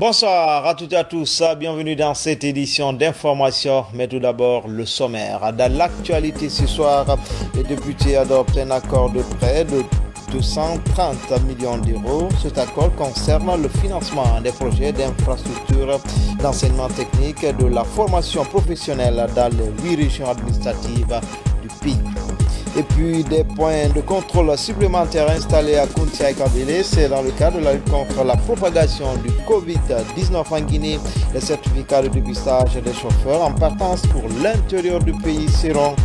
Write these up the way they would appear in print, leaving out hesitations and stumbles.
Bonsoir à toutes et à tous, bienvenue dans cette édition d'information, mais tout d'abord le sommaire. Dans l'actualité ce soir, les députés adoptent un accord de prêt de 230 millions d'euros. Cet accord concerne le financement des projets d'infrastructures d'enseignement technique et de la formation professionnelle dans les 8 régions administratives du pays. Et puis des points de contrôle supplémentaires installés à Kountia et Kambélé, c'est dans le cadre de la lutte contre la propagation du Covid-19 en Guinée. Les certificats de dépistage des chauffeurs en partance pour l'intérieur du pays seront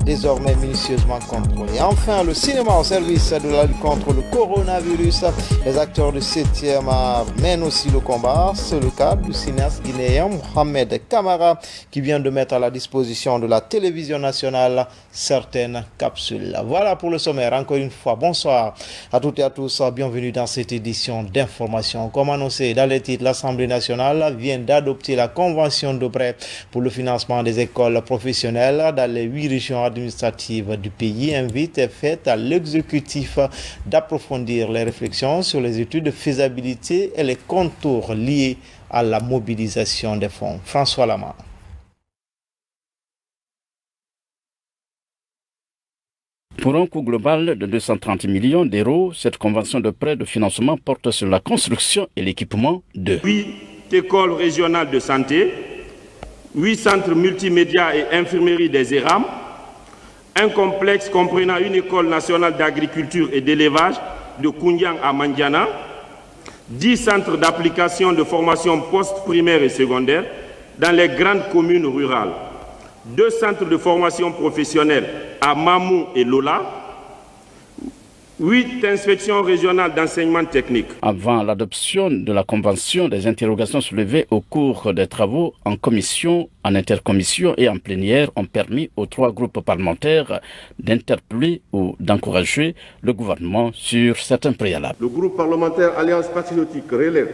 désormais minutieusement contrôlés. Enfin, le cinéma au service de la lutte contre le coronavirus. Les acteurs du 7e art mènent aussi le combat. C'est le cas du cinéaste guinéen Mohamed Kamara qui vient de mettre à la disposition de la télévision nationale certaines capsules. Voilà pour le sommaire. Encore une fois, bonsoir à toutes et à tous. Bienvenue dans cette édition d'information. Comme annoncé dans les titres, l'Assemblée nationale vient d'adopter la convention de prêt pour le financement des écoles professionnelles dans les 8 régions administratives du pays. Invite est faite à l'exécutif d'approfondir les réflexions sur les études de faisabilité et les contours liés à la mobilisation des fonds. François Lama. Pour un coût global de 230 millions d'euros, cette convention de prêt de financement porte sur la construction et l'équipement de 8 écoles régionales de santé, 8 centres multimédia et infirmerie des ERAM, un complexe comprenant une école nationale d'agriculture et d'élevage de Koundiang à Mandiana, 10 centres d'application de formation post-primaire et secondaire dans les grandes communes rurales, 2 centres de formation professionnelle à Mamou et Lola, 8 inspections régionales d'enseignement technique. Avant l'adoption de la convention, des interrogations soulevées au cours des travaux en commission, en intercommission et en plénière ont permis aux 3 groupes parlementaires d'interpeller ou d'encourager le gouvernement sur certains préalables. Le groupe parlementaire Alliance patriotique relève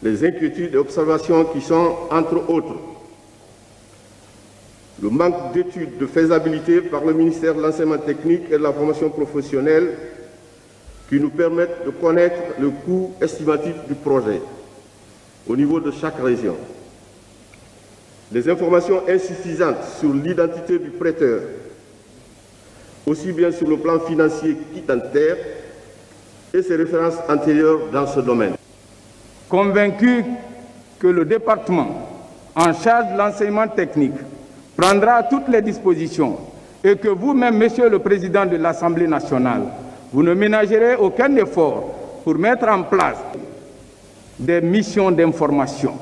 les inquiétudes et observations qui sont, entre autres, le manque d'études de faisabilité par le ministère de l'Enseignement technique et de la formation professionnelle qui nous permettent de connaître le coût estimatif du projet au niveau de chaque région. Des informations insuffisantes sur l'identité du prêteur, aussi bien sur le plan financier qu'identitaire, et ses références antérieures dans ce domaine. Convaincu que le département en charge de l'enseignement technique prendra toutes les dispositions et que vous-même, Monsieur le Président de l'Assemblée nationale, vous ne ménagerez aucun effort pour mettre en place des missions d'information,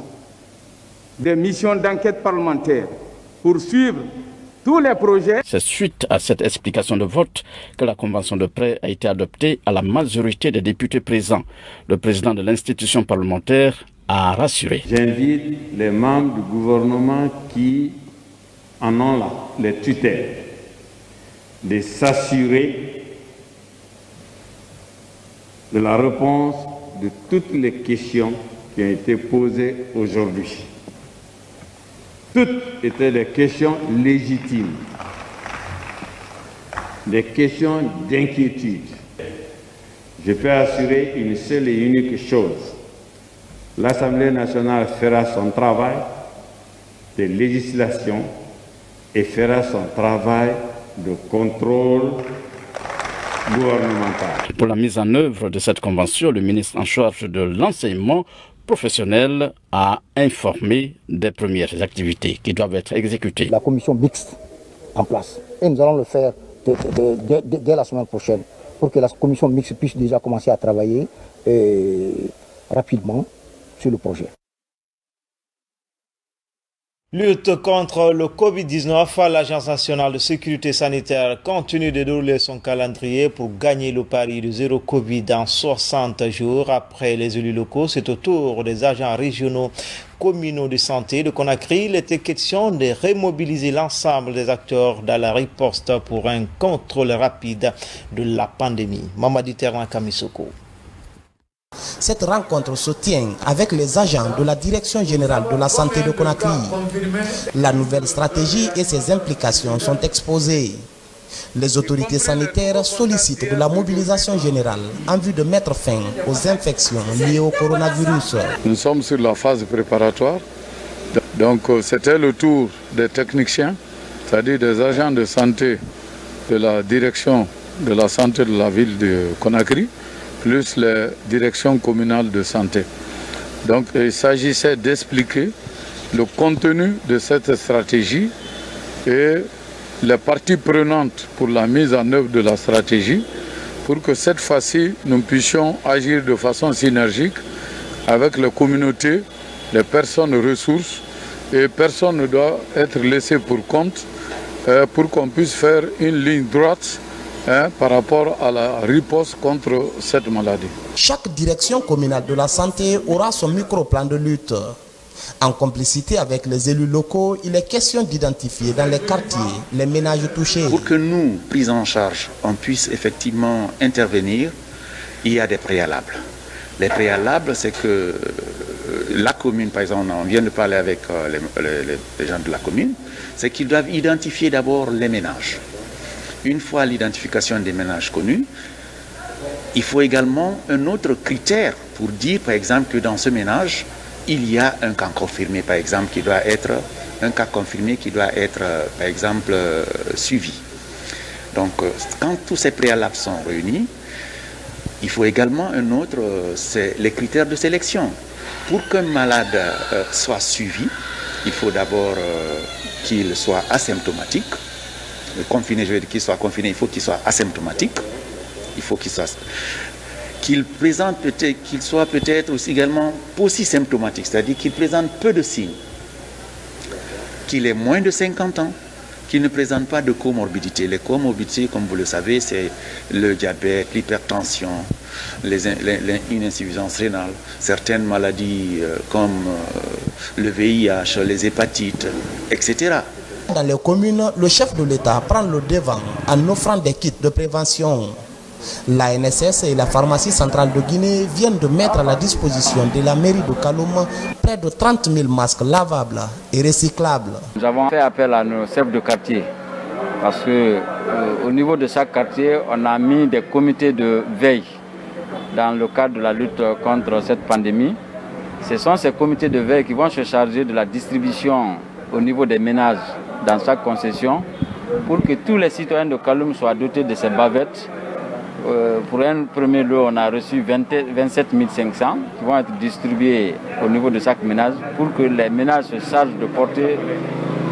des missions d'enquête parlementaire pour suivre tous les projets. C'est suite à cette explication de vote que la convention de prêt a été adoptée à la majorité des députés présents. Le président de l'institution parlementaire a rassuré. J'invite les membres du gouvernement qui en ont les tutelles, de s'assurer de la réponse de toutes les questions qui ont été posées aujourd'hui. Toutes étaient des questions légitimes, des questions d'inquiétude. Je peux assurer une seule et unique chose. L'Assemblée nationale fera son travail de législation et fera son travail de contrôle gouvernemental. Pour la mise en œuvre de cette convention, le ministre en charge de l'enseignement professionnel a informé des premières activités qui doivent être exécutées. La commission mixte en place. Et nous allons le faire dès la semaine prochaine pour que la commission mixte puisse déjà commencer à travailler rapidement sur le projet. Lutte contre le Covid-19, l'Agence nationale de sécurité sanitaire continue de dérouler son calendrier pour gagner le pari de zéro Covid en 60 jours. Après les élus locaux, c'est au tour des agents régionaux communaux de santé de Conakry. Il était question de remobiliser l'ensemble des acteurs dans la riposte pour un contrôle rapide de la pandémie. Mamadi Terran Kamisoko. Cette rencontre se tient avec les agents de la Direction générale de la santé de Conakry. La nouvelle stratégie et ses implications sont exposées. Les autorités sanitaires sollicitent de la mobilisation générale en vue de mettre fin aux infections liées au coronavirus. Nous sommes sur la phase préparatoire. Donc c'était le tour des techniciens, c'est-à-dire des agents de santé de la direction de la santé de la ville de Conakry, plus les directions communales de santé. Donc il s'agissait d'expliquer le contenu de cette stratégie et les parties prenantes pour la mise en œuvre de la stratégie, pour que cette fois-ci, nous puissions agir de façon synergique avec les communautés, les personnes ressources, et personne ne doit être laissé pour compte pour qu'on puisse faire une ligne droite par rapport à la riposte contre cette maladie. Chaque direction communale de la santé aura son micro-plan de lutte. En complicité avec les élus locaux, il est question d'identifier dans les quartiers les ménages touchés. Pour que nous, pris en charge, on puisse effectivement intervenir, il y a des préalables. Les préalables, c'est que la commune, par exemple, on vient de parler avec les gens de la commune, c'est qu'ils doivent identifier d'abord les ménages. Une fois l'identification des ménages connus, il faut également un autre critère pour dire, par exemple, que dans ce ménage, il y a un cas confirmé, par exemple, qui doit être par exemple, suivi. Donc, quand tous ces préalables sont réunis, il faut également un autre, c'est les critères de sélection. Pour qu'un malade soit suivi, il faut d'abord qu'il soit asymptomatique. Confiné, je veux dire qu'il soit confiné, il faut qu'il soit asymptomatique. Il faut qu'il soit peut-être aussi également symptomatique, c'est-à-dire qu'il présente peu de signes, qu'il ait moins de 50 ans, qu'il ne présente pas de comorbidité. Les comorbidités, comme vous le savez, c'est le diabète, l'hypertension, une insuffisance rénale, certaines maladies comme le VIH, les hépatites, etc. Dans les communes, le chef de l'État prend le devant en offrant des kits de prévention. La NSS et la pharmacie centrale de Guinée viennent de mettre à la disposition de la mairie de Kaloum près de 30 000 masques lavables et recyclables. Nous avons fait appel à nos chefs de quartier parce qu'au niveau de chaque quartier, on a mis des comités de veille dans le cadre de la lutte contre cette pandémie. Ce sont ces comités de veille qui vont se charger de la distribution au niveau des ménages dans chaque concession pour que tous les citoyens de Kaloum soient dotés de ces bavettes. Pour un premier lot, on a reçu 27 500 qui vont être distribués au niveau de chaque ménage pour que les ménages se chargent de porter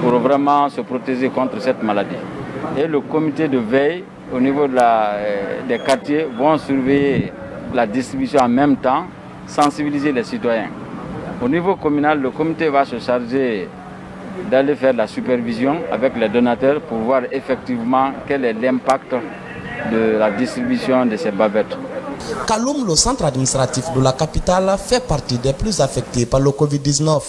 pour vraiment se protéger contre cette maladie. Et le comité de veille au niveau des quartiers vont surveiller la distribution en même temps, sensibiliser les citoyens. Au niveau communal, le comité va se charger d'aller faire la supervision avec les donateurs pour voir effectivement quel est l'impact de la distribution de ces bavettes. Kaloum, le centre administratif de la capitale, fait partie des plus affectés par le Covid-19.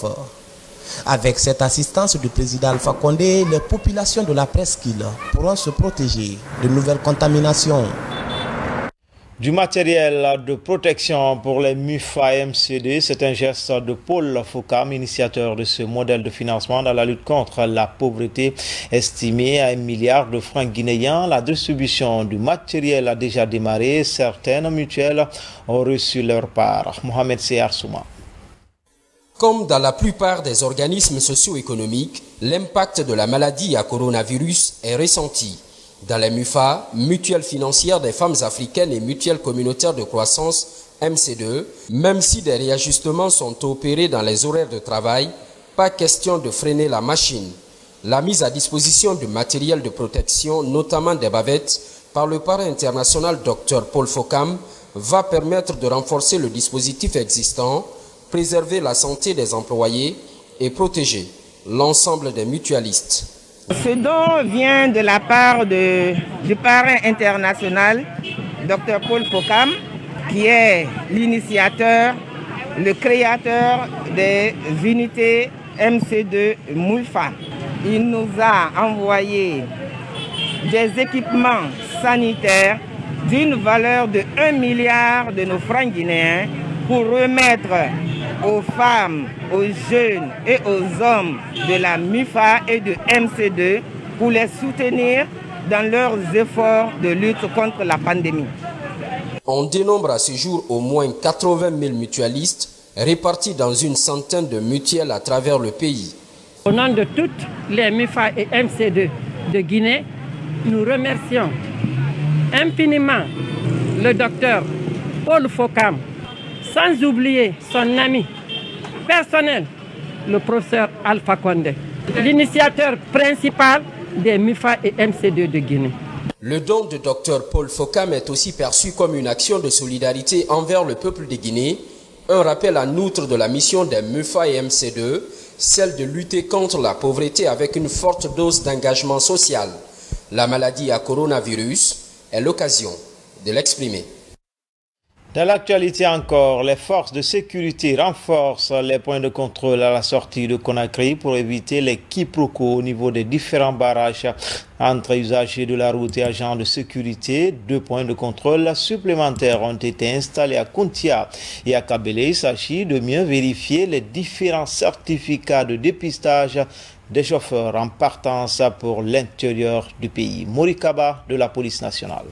Avec cette assistance du président Alpha Condé, les populations de la presqu'île pourront se protéger de nouvelles contaminations. Du matériel de protection pour les MUFA MCD, c'est un geste de Paul Fokam, initiateur de ce modèle de financement dans la lutte contre la pauvreté, estimé à 1 milliard de francs guinéens. La distribution du matériel a déjà démarré. Certaines mutuelles ont reçu leur part. Mohamed Seyar Souma. Comme dans la plupart des organismes socio-économiques, l'impact de la maladie à coronavirus est ressenti. Dans les MUFA, mutuelles financières des femmes africaines et mutuelles communautaires de croissance, MC2, même si des réajustements sont opérés dans les horaires de travail, pas question de freiner la machine. La mise à disposition du matériel de protection, notamment des bavettes, par le parrain international Dr Paul Fokam, va permettre de renforcer le dispositif existant, préserver la santé des employés et protéger l'ensemble des mutualistes. Ce don vient de la part du parrain international, Dr Paul Fokam, qui est l'initiateur, le créateur des unités MC2 MUFA. Il nous a envoyé des équipements sanitaires d'une valeur de 1 milliard de nos francs guinéens pour remettre aux femmes, aux jeunes et aux hommes de la MUFA et de MC2 pour les soutenir dans leurs efforts de lutte contre la pandémie. On dénombre à ce jour au moins 80 000 mutualistes répartis dans une centaine de mutuelles à travers le pays. Au nom de toutes les MIFA et MC2 de Guinée, nous remercions infiniment le docteur Paul Fokam, sans oublier son ami personnel, le professeur Alpha Condé, l'initiateur principal des MIFA et MC2 de Guinée. Le don de Dr Paul Fokam est aussi perçu comme une action de solidarité envers le peuple de Guinée, un rappel en outre de la mission des MIFA et MC2, celle de lutter contre la pauvreté avec une forte dose d'engagement social. La maladie à coronavirus est l'occasion de l'exprimer. Dans l'actualité encore, les forces de sécurité renforcent les points de contrôle à la sortie de Conakry pour éviter les quiproquos au niveau des différents barrages entre usagers de la route et agents de sécurité. 2 points de contrôle supplémentaires ont été installés à Kountia et à Kabele. Il s'agit de mieux vérifier les différents certificats de dépistage des chauffeurs en partance pour l'intérieur du pays. Morikaba de la police nationale.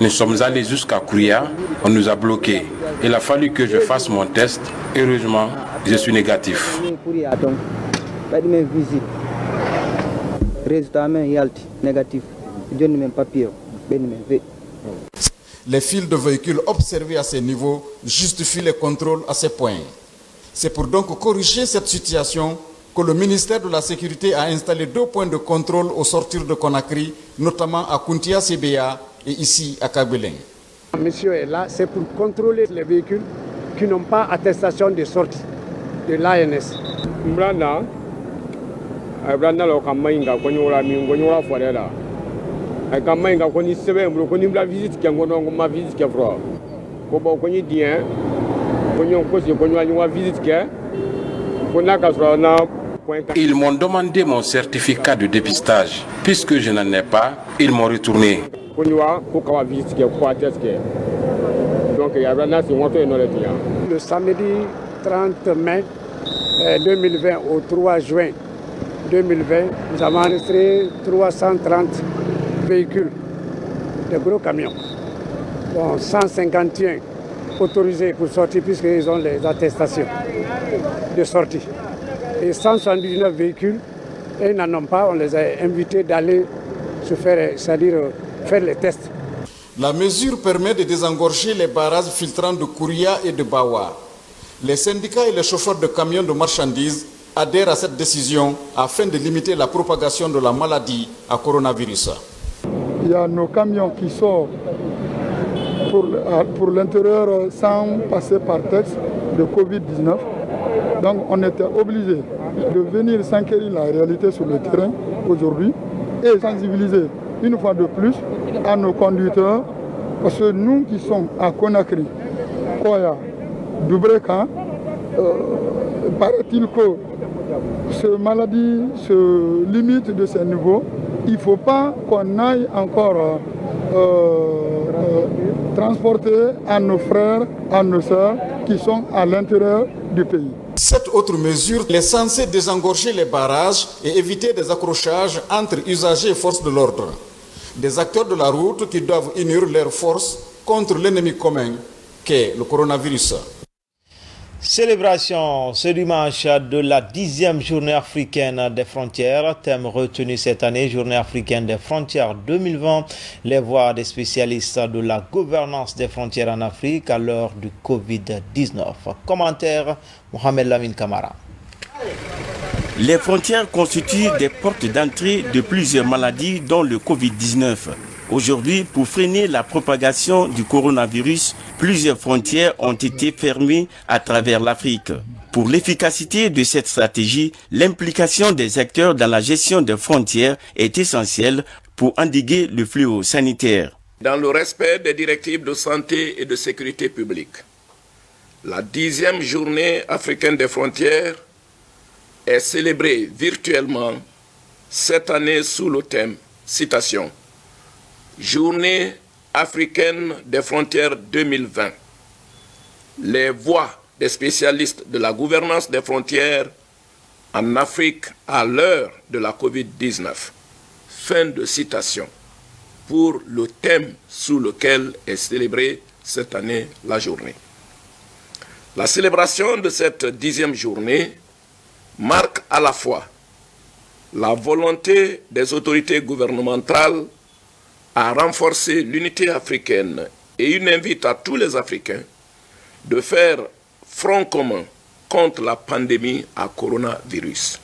Nous sommes allés jusqu'à Kouria, on nous a bloqués. Il a fallu que je fasse mon test. Heureusement, je suis négatif. Les files de véhicules observés à ces niveaux justifient les contrôles à ces points. C'est pour donc corriger cette situation que le ministère de la Sécurité a installé 2 points de contrôle au sortir de Conakry, notamment à Kountia CBA et ici à Kabeleng. Monsieur est là, c'est pour contrôler les véhicules qui n'ont pas attestation de sortie de l'ANS. Ils m'ont demandé mon certificat de dépistage. Puisque je n'en ai pas, ils m'ont retourné. Le samedi 30 mai 2020 au 3 juin 2020, nous avons enregistré 330 véhicules, de gros camions, bon, 151 autorisés pour sortir puisqu'ils ont les attestations de sortie. Et 179 véhicules, et ils n'en ont pas, on les a invités d'aller se faire, c'est-à-dire faire les tests. La mesure permet de désengorger les barrages filtrants de Kouria et de Bawa. Les syndicats et les chauffeurs de camions de marchandises adhèrent à cette décision afin de limiter la propagation de la maladie à coronavirus. Il y a nos camions qui sortent pour l'intérieur sans passer par test de Covid-19. Donc on était obligé de venir s'enquérir la réalité sur le terrain aujourd'hui et sensibiliser une fois de plus à nos conducteurs, parce que nous qui sommes à Conakry, Koya, Dubreka, paraît-il que cette maladie se limite de ce niveau. Il ne faut pas qu'on aille encore transporter à nos frères, à nos sœurs qui sont à l'intérieur du pays. Cette autre mesure est censée désengorger les barrages et éviter des accrochages entre usagers et forces de l'ordre. Des acteurs de la route qui doivent unir leurs forces contre l'ennemi commun qu'est le coronavirus. Célébration ce dimanche de la 10e journée africaine des frontières. Thème retenu cette année, journée africaine des frontières 2020. Les voix des spécialistes de la gouvernance des frontières en Afrique à l'heure du Covid-19. Commentaire, Mohamed Lamine Kamara. Les frontières constituent des portes d'entrée de plusieurs maladies dont le Covid-19. Aujourd'hui, pour freiner la propagation du coronavirus, plusieurs frontières ont été fermées à travers l'Afrique. Pour l'efficacité de cette stratégie, l'implication des acteurs dans la gestion des frontières est essentielle pour endiguer le fléau sanitaire. Dans le respect des directives de santé et de sécurité publique, la 10e journée africaine des frontières est célébrée virtuellement cette année sous le thème, citation, Journée africaine des frontières 2020. Les voix des spécialistes de la gouvernance des frontières en Afrique à l'heure de la Covid-19. Fin de citation pour le thème sous lequel est célébrée cette année la journée. La célébration de cette 10e journée marque à la fois la volonté des autorités gouvernementales à renforcer l'unité africaine et une invite à tous les Africains de faire front commun contre la pandémie à coronavirus.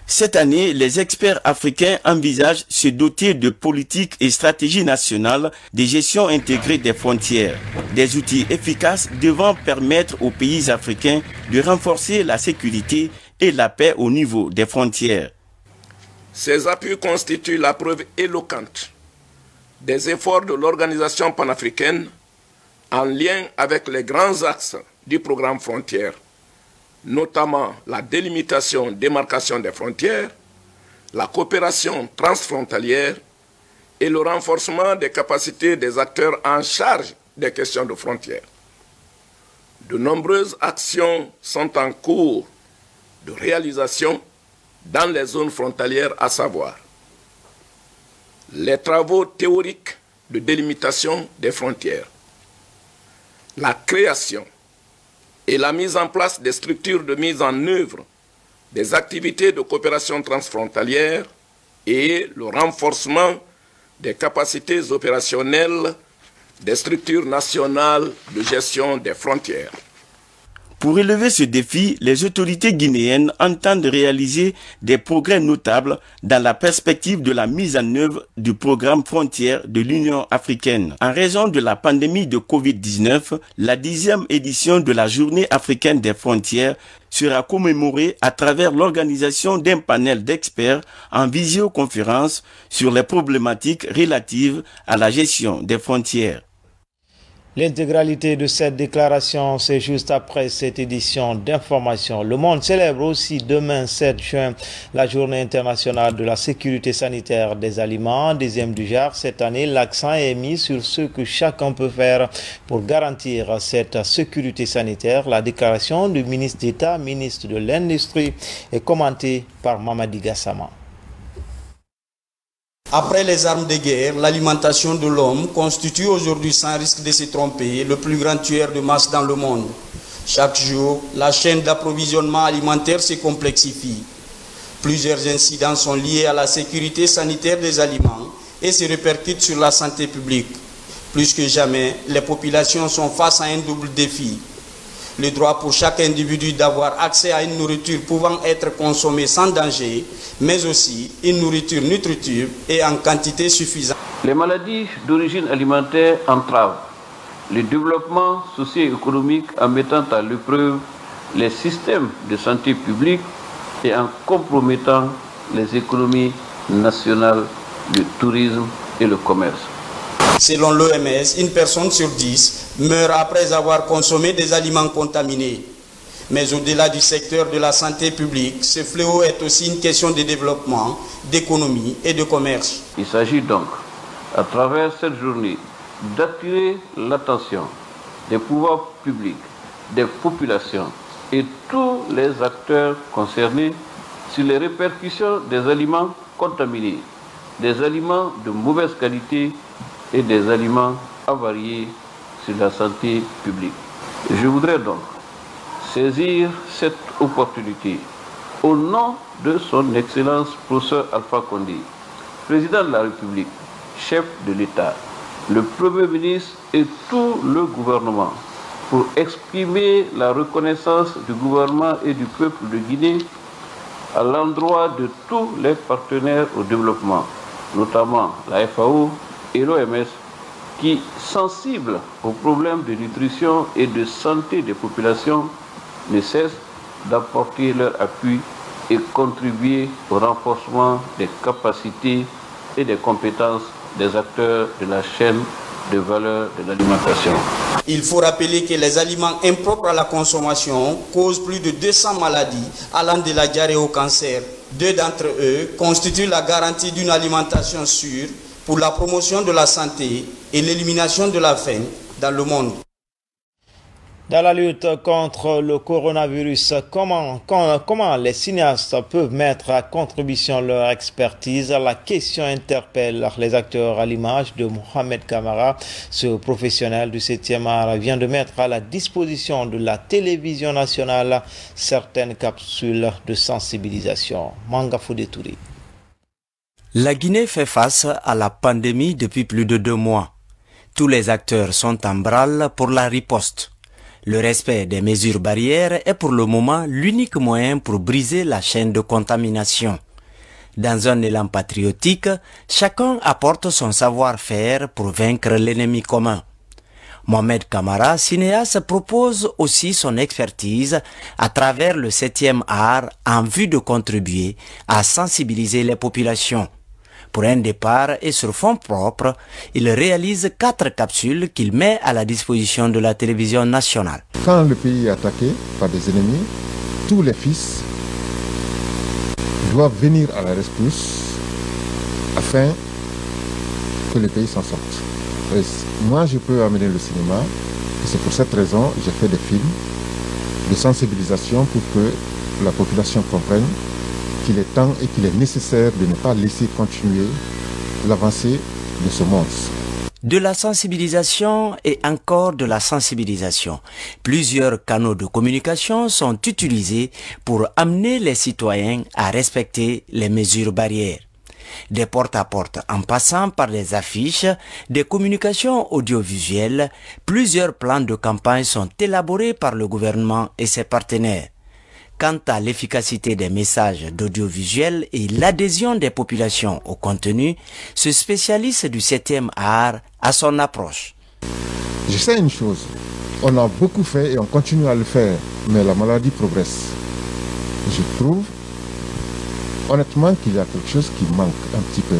Cette année, les experts africains envisagent se doter de politiques et stratégies nationales de gestion intégrée des frontières, des outils efficaces devant permettre aux pays africains de renforcer la sécurité et la paix au niveau des frontières. Ces appuis constituent la preuve éloquente des efforts de l'organisation panafricaine en lien avec les grands axes du programme Frontières, notamment la délimitation, démarcation des frontières, la coopération transfrontalière et le renforcement des capacités des acteurs en charge des questions de frontières. De nombreuses actions sont en cours de réalisation dans les zones frontalières, à savoir les travaux théoriques de délimitation des frontières, la création et la mise en place des structures de mise en œuvre des activités de coopération transfrontalière et le renforcement des capacités opérationnelles des structures nationales de gestion des frontières. Pour relever ce défi, les autorités guinéennes entendent réaliser des progrès notables dans la perspective de la mise en œuvre du programme Frontières de l'Union africaine. En raison de la pandémie de Covid-19, la 10e édition de la Journée africaine des frontières sera commémorée à travers l'organisation d'un panel d'experts en visioconférence sur les problématiques relatives à la gestion des frontières. L'intégralité de cette déclaration, c'est juste après cette édition d'information. Le monde célèbre aussi demain 7 juin la journée internationale de la sécurité sanitaire des aliments. Deuxième du genre, cette année, l'accent est mis sur ce que chacun peut faire pour garantir cette sécurité sanitaire. La déclaration du ministre d'État, ministre de l'Industrie, est commentée par Mamadi Gassama. Après les armes de guerre, l'alimentation de l'homme constitue aujourd'hui, sans risque de se tromper, le plus grand tueur de masse dans le monde. Chaque jour, la chaîne d'approvisionnement alimentaire se complexifie. Plusieurs incidents sont liés à la sécurité sanitaire des aliments et se répercutent sur la santé publique. Plus que jamais, les populations sont face à un double défi. Le droit pour chaque individu d'avoir accès à une nourriture pouvant être consommée sans danger, mais aussi une nourriture nutritive et en quantité suffisante. Les maladies d'origine alimentaire entravent le développement socio-économique en mettant à l'épreuve les systèmes de santé publique et en compromettant les économies nationales, le tourisme et le commerce. Selon l'OMS, une personne sur 10 meurt après avoir consommé des aliments contaminés. Mais au-delà du secteur de la santé publique, ce fléau est aussi une question de développement, d'économie et de commerce. Il s'agit donc, à travers cette journée, d'attirer l'attention des pouvoirs publics, des populations et tous les acteurs concernés sur les répercussions des aliments contaminés, des aliments de mauvaise qualité et des aliments avariés sur la santé publique. Je voudrais donc saisir cette opportunité au nom de son Excellence professeur Alpha Condé, président de la République, chef de l'État, le Premier ministre et tout le gouvernement pour exprimer la reconnaissance du gouvernement et du peuple de Guinée à l'endroit de tous les partenaires au développement, notamment la FAO et l'OMS, qui, sensibles aux problèmes de nutrition et de santé des populations, ne cessent d'apporter leur appui et contribuer au renforcement des capacités et des compétences des acteurs de la chaîne de valeur de l'alimentation. Il faut rappeler que les aliments impropres à la consommation causent plus de 200 maladies allant de la diarrhée au cancer. 2 d'entre eux constituent la garantie d'une alimentation sûre pour la promotion de la santé et l'élimination de la faim dans le monde. Dans la lutte contre le coronavirus, comment les cinéastes peuvent mettre à contribution leur expertise? La question interpelle les acteurs à l'image de Mohamed Camara. Ce professionnel du 7e art vient de mettre à la disposition de la télévision nationale certaines capsules de sensibilisation. Manga Foudetouri. La Guinée fait face à la pandémie depuis plus de 2 mois. Tous les acteurs sont en branle pour la riposte. Le respect des mesures barrières est pour le moment l'unique moyen pour briser la chaîne de contamination. Dans un élan patriotique, chacun apporte son savoir-faire pour vaincre l'ennemi commun. Mohamed Camara, cinéaste, propose aussi son expertise à travers le 7e art en vue de contribuer à sensibiliser les populations. Pour un départ et sur fonds propres, il réalise 4 capsules qu'il met à la disposition de la télévision nationale. Quand le pays est attaqué par des ennemis, tous les fils doivent venir à la rescousse afin que le pays s'en sorte. Et moi, je peux amener le cinéma, et c'est pour cette raison que j'ai fait des films de sensibilisation pour que la population comprenne qu'il est temps et qu'il est nécessaire de ne pas laisser continuer l'avancée de ce monstre. De la sensibilisation et encore de la sensibilisation. Plusieurs canaux de communication sont utilisés pour amener les citoyens à respecter les mesures barrières. Des porte-à-porte en passant par des affiches, des communications audiovisuelles, plusieurs plans de campagne sont élaborés par le gouvernement et ses partenaires. Quant à l'efficacité des messages d'audiovisuel et l'adhésion des populations au contenu, ce spécialiste du 7e art a son approche. Je sais une chose, on a beaucoup fait et on continue à le faire, mais la maladie progresse. Je trouve honnêtement qu'il y a quelque chose qui manque un petit peu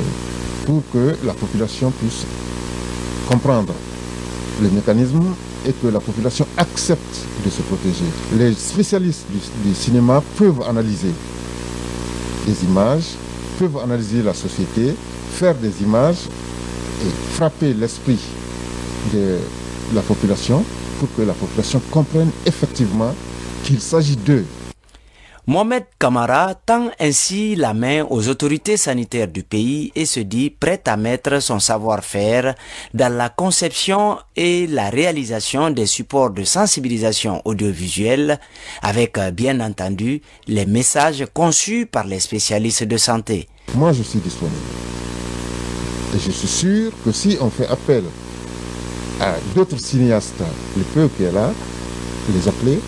pour que la population puisse comprendre le mécanisme et que la population accepte de se protéger. Les spécialistes du cinéma peuvent analyser des images, peuvent analyser la société, faire des images et frapper l'esprit de la population pour que la population comprenne effectivement qu'il s'agit d'eux. Mohamed Camara tend ainsi la main aux autorités sanitaires du pays et se dit prêt à mettre son savoir-faire dans la conception et la réalisation des supports de sensibilisation audiovisuelle avec bien entendu les messages conçus par les spécialistes de santé. Moi je suis disponible et je suis sûr que si on fait appel à d'autres cinéastes, le peu qui est là, les appeler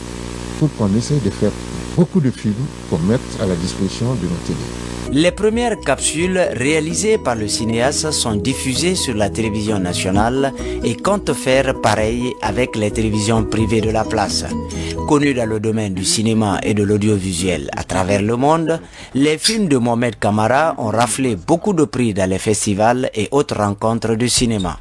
pour qu'on essaie de faire beaucoup de films pour mettre à la disposition de nos télé. Les premières capsules réalisées par le cinéaste sont diffusées sur la télévision nationale et compte faire pareil avec les télévisions privées de la place. Connus dans le domaine du cinéma et de l'audiovisuel à travers le monde, les films de Mohamed Camara ont raflé beaucoup de prix dans les festivals et autres rencontres de cinéma.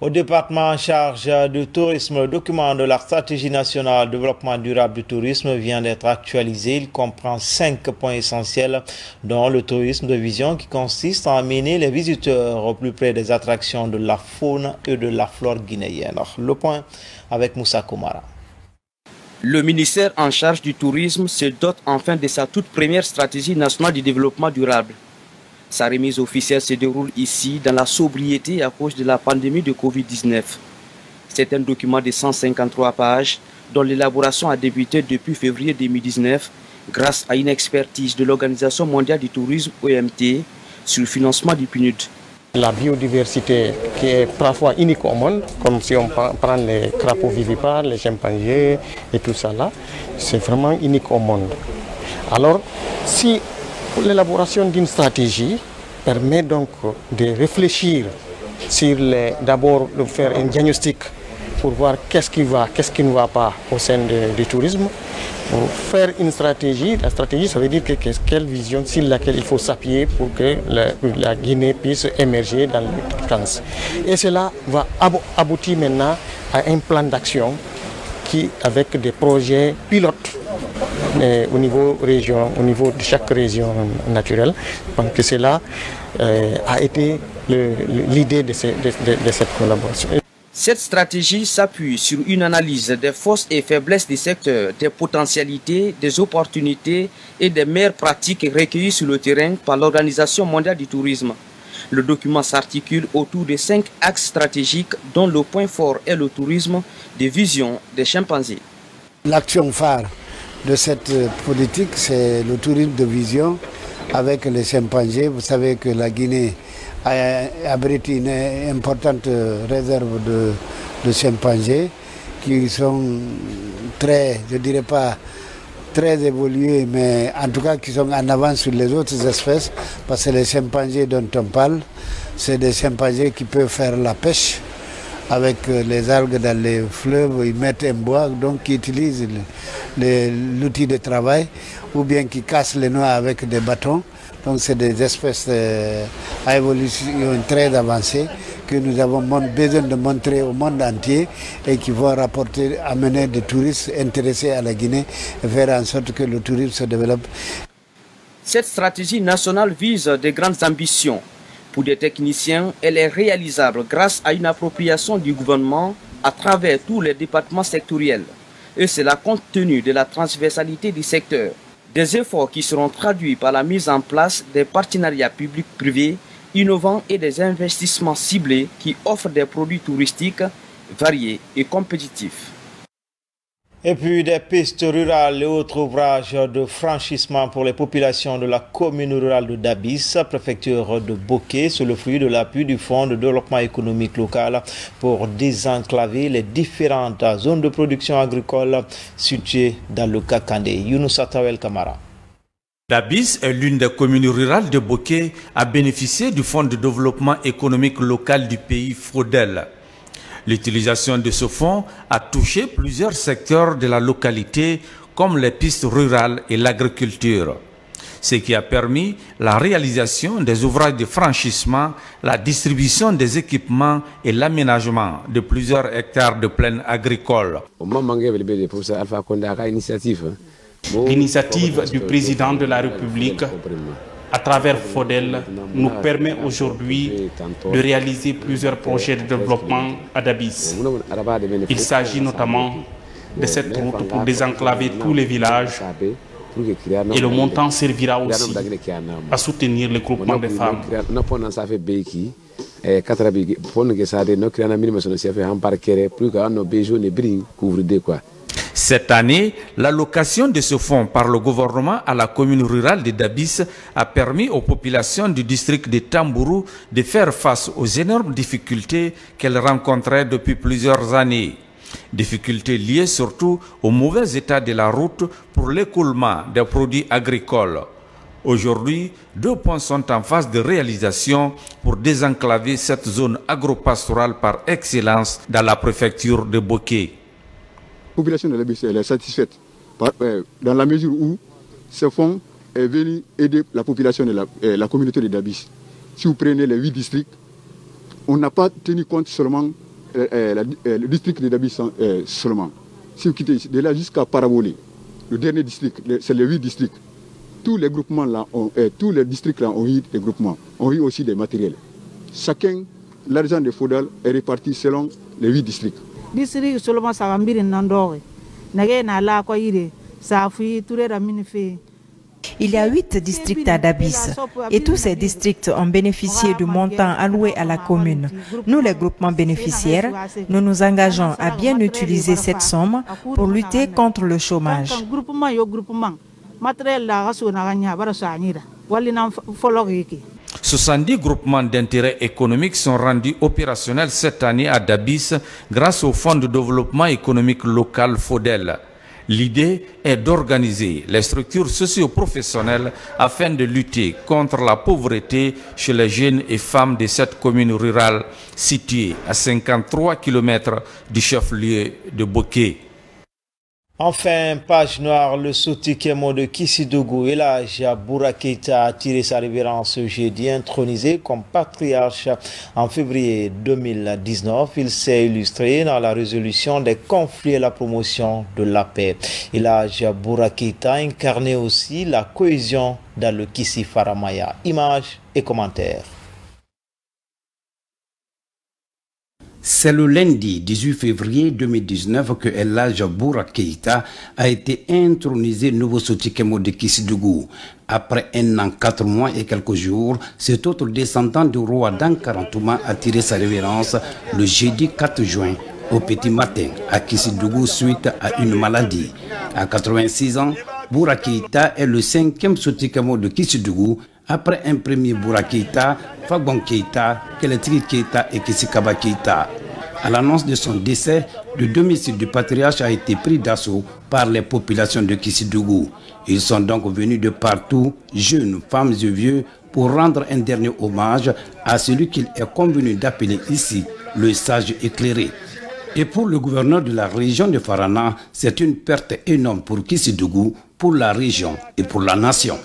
Au département en charge du tourisme, le document de la stratégie nationale de développement durable du tourisme vient d'être actualisé. Il comprend 5 points essentiels, dont le tourisme de vision qui consiste à amener les visiteurs au plus près des attractions de la faune et de la flore guinéenne. Le point avec Moussa Koumara. Le ministère en charge du tourisme se dote enfin de sa toute première stratégie nationale de développement durable. Sa remise officielle se déroule ici dans la sobriété à cause de la pandémie de Covid-19. C'est un document de 153 pages dont l'élaboration a débuté depuis février 2019 grâce à une expertise de l'Organisation mondiale du tourisme OMT sur le financement du PNUD. La biodiversité qui est parfois unique au monde, comme si on prend les crapauds vivipares, les chimpanzés et tout ça là, c'est vraiment unique au monde. Alors, si l'élaboration d'une stratégie permet donc de réfléchir sur d'abord de faire un diagnostic pour voir qu'est-ce qui va, qu'est-ce qui ne va pas au sein du tourisme. Pour faire une stratégie, la stratégie ça veut dire quelle vision sur laquelle il faut s'appuyer pour que la Guinée puisse émerger dans les vacances. Et cela va aboutir maintenant à un plan d'action qui, avec des projets pilotes au niveau région, au niveau de chaque région naturelle. Donc que cela a été l'idée de cette collaboration. Cette stratégie s'appuie sur une analyse des forces et faiblesses des secteurs, des potentialités, des opportunités et des meilleures pratiques recueillies sur le terrain par l'Organisation mondiale du tourisme. Le document s'articule autour de 5 axes stratégiques dont le point fort est le tourisme de vision des chimpanzés. L'action phare de cette politique, c'est le tourisme de vision avec les chimpanzés. Vous savez que la Guinée abrite une importante réserve de chimpanzés qui sont très, je dirais pas très évolués, mais en tout cas qui sont en avance sur les autres espèces, parce que les chimpanzés dont on parle, c'est des chimpanzés qui peuvent faire la pêche avec les algues dans les fleuves, ils mettent un bois, donc qui utilisent l'outil de travail, ou bien qui cassent les noix avec des bâtons. Donc c'est des espèces à évolution très avancée que nous avons besoin de montrer au monde entier et qui vont amener des touristes intéressés à la Guinée et faire en sorte que le tourisme se développe. Cette stratégie nationale vise de grandes ambitions. Pour des techniciens, elle est réalisable grâce à une appropriation du gouvernement à travers tous les départements sectoriels. Et cela compte tenu de la transversalité du secteur. Des efforts qui seront traduits par la mise en place des partenariats publics-privés innovants et des investissements ciblés qui offrent des produits touristiques variés et compétitifs. Et puis des pistes rurales et autres ouvrages de franchissement pour les populations de la commune rurale de Dabis, préfecture de Boké, sous le fruit de l'appui du Fonds de développement économique local pour désenclaver les différentes zones de production agricole situées dans le Kakandé. Younous Atawel Kamara. Dabis est l'une des communes rurales de Boké à bénéficier du Fonds de développement économique local du pays FRODEL. L'utilisation de ce fonds a touché plusieurs secteurs de la localité comme les pistes rurales et l'agriculture, ce qui a permis la réalisation des ouvrages de franchissement, la distribution des équipements et l'aménagement de plusieurs hectares de plaine agricole. L'initiative du président de la République à travers FODEL nous permet aujourd'hui de réaliser plusieurs projets de développement à Dabis. Il s'agit notamment de cette route pour désenclaver tous les villages et le montant servira aussi à soutenir le groupement des femmes. Cette année, l'allocation de ce fonds par le gouvernement à la commune rurale de Dabis a permis aux populations du district de Tambourou de faire face aux énormes difficultés qu'elles rencontraient depuis plusieurs années. Difficultés liées surtout au mauvais état de la route pour l'écoulement des produits agricoles. Aujourd'hui, 2 points sont en phase de réalisation pour désenclaver cette zone agropastorale par excellence dans la préfecture de Boké. La population de Dabis est satisfaite dans la mesure où ce fonds est venu aider la population de la communauté de Dabis. Si vous prenez les 8 districts, on n'a pas tenu compte seulement le district de Dabis seulement. Si vous quittez de là jusqu'à Parabolé, le dernier district, c'est les 8 districts. Tous les groupements là, tous les districts là ont eu des groupements, ont eu aussi des matériels. Chacun, l'argent de FODEL est réparti selon les 8 districts. Il y a 8 districts à Dabis et tous ces districts ont bénéficié du montant alloué à la commune. Nous, les groupements bénéficiaires, nous nous engageons à bien utiliser cette somme pour lutter contre le chômage. 70 groupements d'intérêt économique sont rendus opérationnels cette année à Dabis grâce au Fonds de développement économique local FODEL. L'idée est d'organiser les structures socio-professionnelles afin de lutter contre la pauvreté chez les jeunes et femmes de cette commune rurale située à 53 km du chef-lieu de Boké. Enfin, page noire, le Sotikemo de Kissidougou, Elhadji Boura Keïta a tiré sa révérence ce jeudi, intronisé comme patriarche en février 2019. Il s'est illustré dans la résolution des conflits et la promotion de la paix. Elhadji Boura Keïta incarnait aussi la cohésion dans le Kissi Faramaya. Images et commentaires. C'est le lundi 18 février 2019 que El Hadj Boura Keïta a été intronisé nouveau Sotikemo de Kissidougou. Après 1 an, 4 mois et quelques jours, cet autre descendant du roi d'Ankarantouma a tiré sa révérence le jeudi 4 juin au petit matin à Kissidougou suite à une maladie. À 86 ans, Boura Keïta est le 5e Sotikemo de Kissidougou après un premier Boura Keïta, Fagbon Keïta, Keletri Keïta et Kissikaba Keïta. À l'annonce de son décès, le domicile du patriarche a été pris d'assaut par les populations de Kissidougou. Ils sont donc venus de partout, jeunes, femmes et vieux, pour rendre un dernier hommage à celui qu'il est convenu d'appeler ici le sage éclairé. Et pour le gouverneur de la région de Farana, c'est une perte énorme pour Kissidougou, pour la région et pour la nation.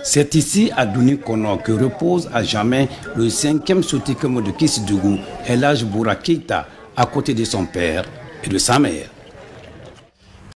C'est ici à Dounikono que repose à jamais le 5e Sotikemo de Kissidougou, El Hadj Boura Keïta, à côté de son père et de sa mère.